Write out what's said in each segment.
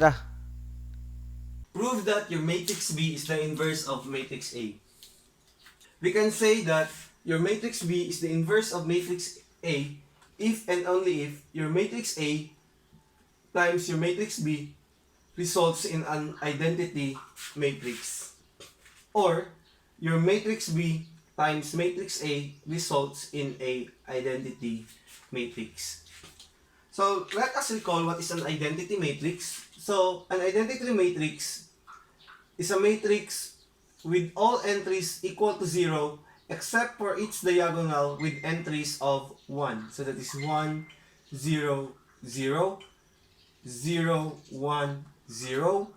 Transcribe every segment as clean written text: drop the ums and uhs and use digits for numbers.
ka. Prove that your matrix B is the inverse of matrix A. We can say that your matrix B is the inverse of matrix A if and only if your matrix A times your matrix B results in an identity matrix. Or your matrix B times matrix A results in a identity matrix. So let us recall what is an identity matrix. So an identity matrix is a matrix with all entries equal to 0 except for its diagonal with entries of 1. So that is 1, 0, 0, 0, 1, 0,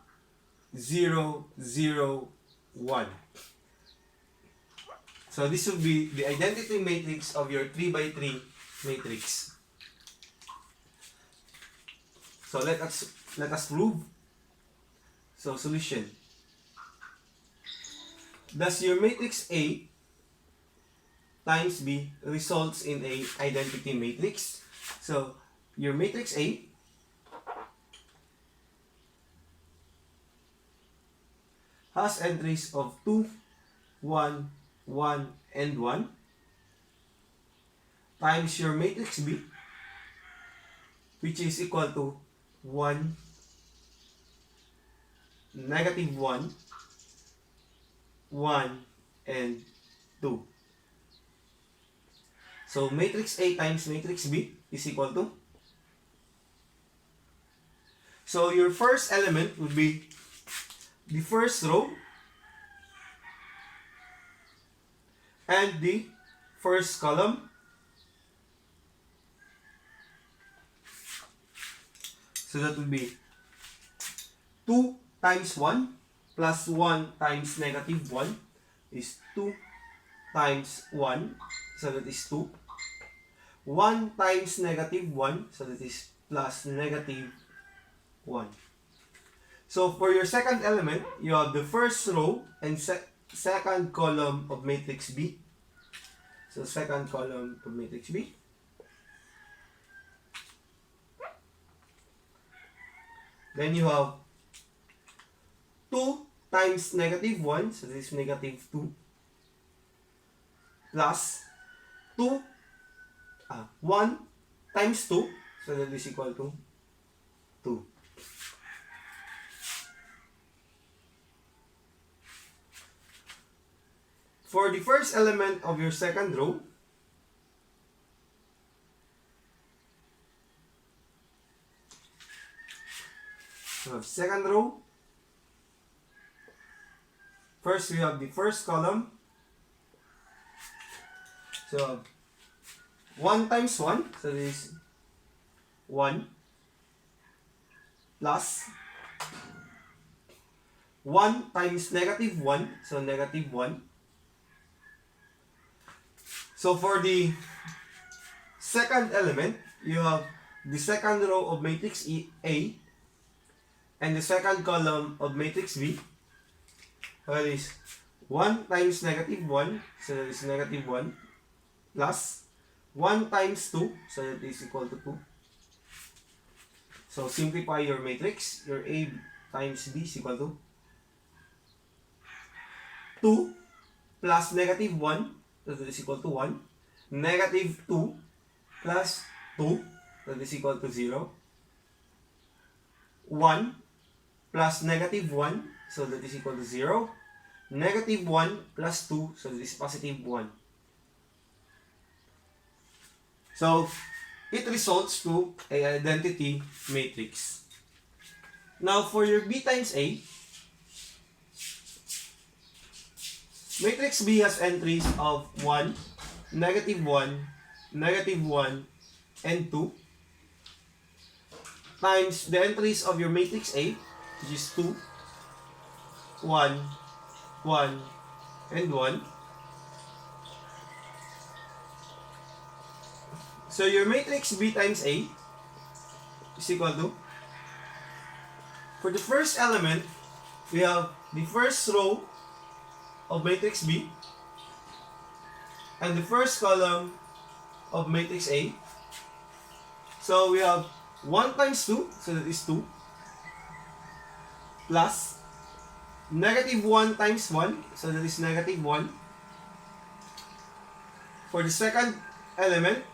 0, 0, 1. So this will be the identity matrix of your 3 by 3 matrix. So let us prove. So solution. Thus your matrix A times B results in a identity matrix. So your matrix A has entries of 2, 1, 1, and 1 times your matrix B, which is equal to 1, negative 1, 1, and 2. So matrix A times matrix B is equal to. So your first element would be the first row and the first column. So that would be 2 times 1 plus 1 times negative 1 is 2 times 1. So that is 2. 1 times negative 1. So that is plus negative 1. So for your second element, you have the first row and second column of matrix B. So second column of matrix B. Then you have 2 times negative 1, so this is negative 2, plus 1 times 2, so that is equal to 2. For the first element of your second row, we have second row. First, we have the first column. So 1 times 1, so this is 1, plus 1 times negative 1, so negative 1. So for the second element, you have the second row of matrix A and the second column of matrix B. That is 1 times negative 1, so that is negative 1, plus 1 times 2, so that is equal to 2. So simplify your matrix. Your A times B is equal to 2 plus negative 1, so that is equal to 1. Negative 2 plus 2, that is equal to 0. 1 plus negative 1, so that is equal to 0. Negative 1 plus 2, so that is positive 1. So it results to an identity matrix. Now for your B times A, matrix B has entries of 1, negative 1, negative 1, and 2 times the entries of your matrix A, which is 2, 1, 1, and 1. So your matrix B times A is equal to, for the first element, we have the first row of matrix B and the first column of matrix A. So we have 1 times 2, so that is 2. plus negative 1 times 1, so that is negative 1. For the second element,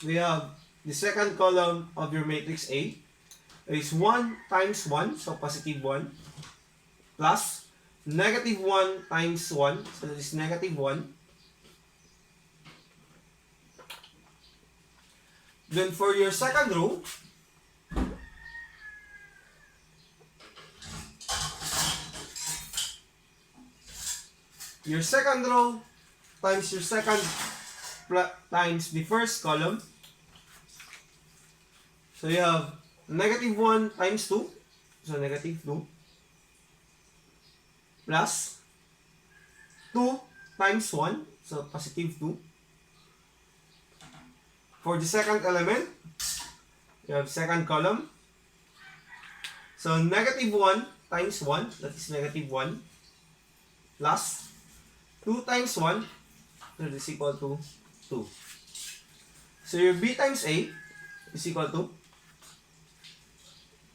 we have the second column of your matrix A is 1 times 1, so positive 1, plus negative 1 times 1, so that is negative 1. Then for your second row, your second row times your second times the first column. So you have negative 1 times 2, so negative 2, plus 2 times 1, so positive 2. For the second element, you have second column. So negative 1 times 1, that is negative 1, plus 2 times 1, that is equal to 2. So your B times A is equal to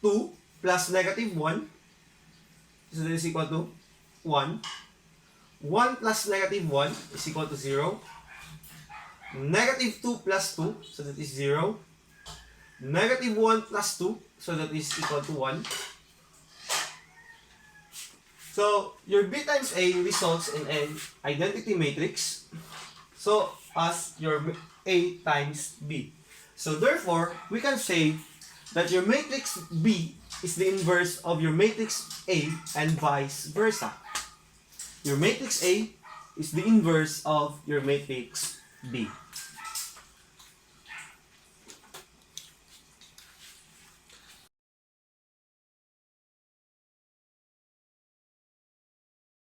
2 plus negative 1, so that is equal to 1. 1 plus negative 1 is equal to 0. Negative 2 plus 2, so that is 0. Negative 1 plus 2, so that is equal to 1. So, your B times A results in an identity matrix, so as your A times B. So, therefore, we can say that your matrix B is the inverse of your matrix A and vice versa. Your matrix A is the inverse of your matrix B.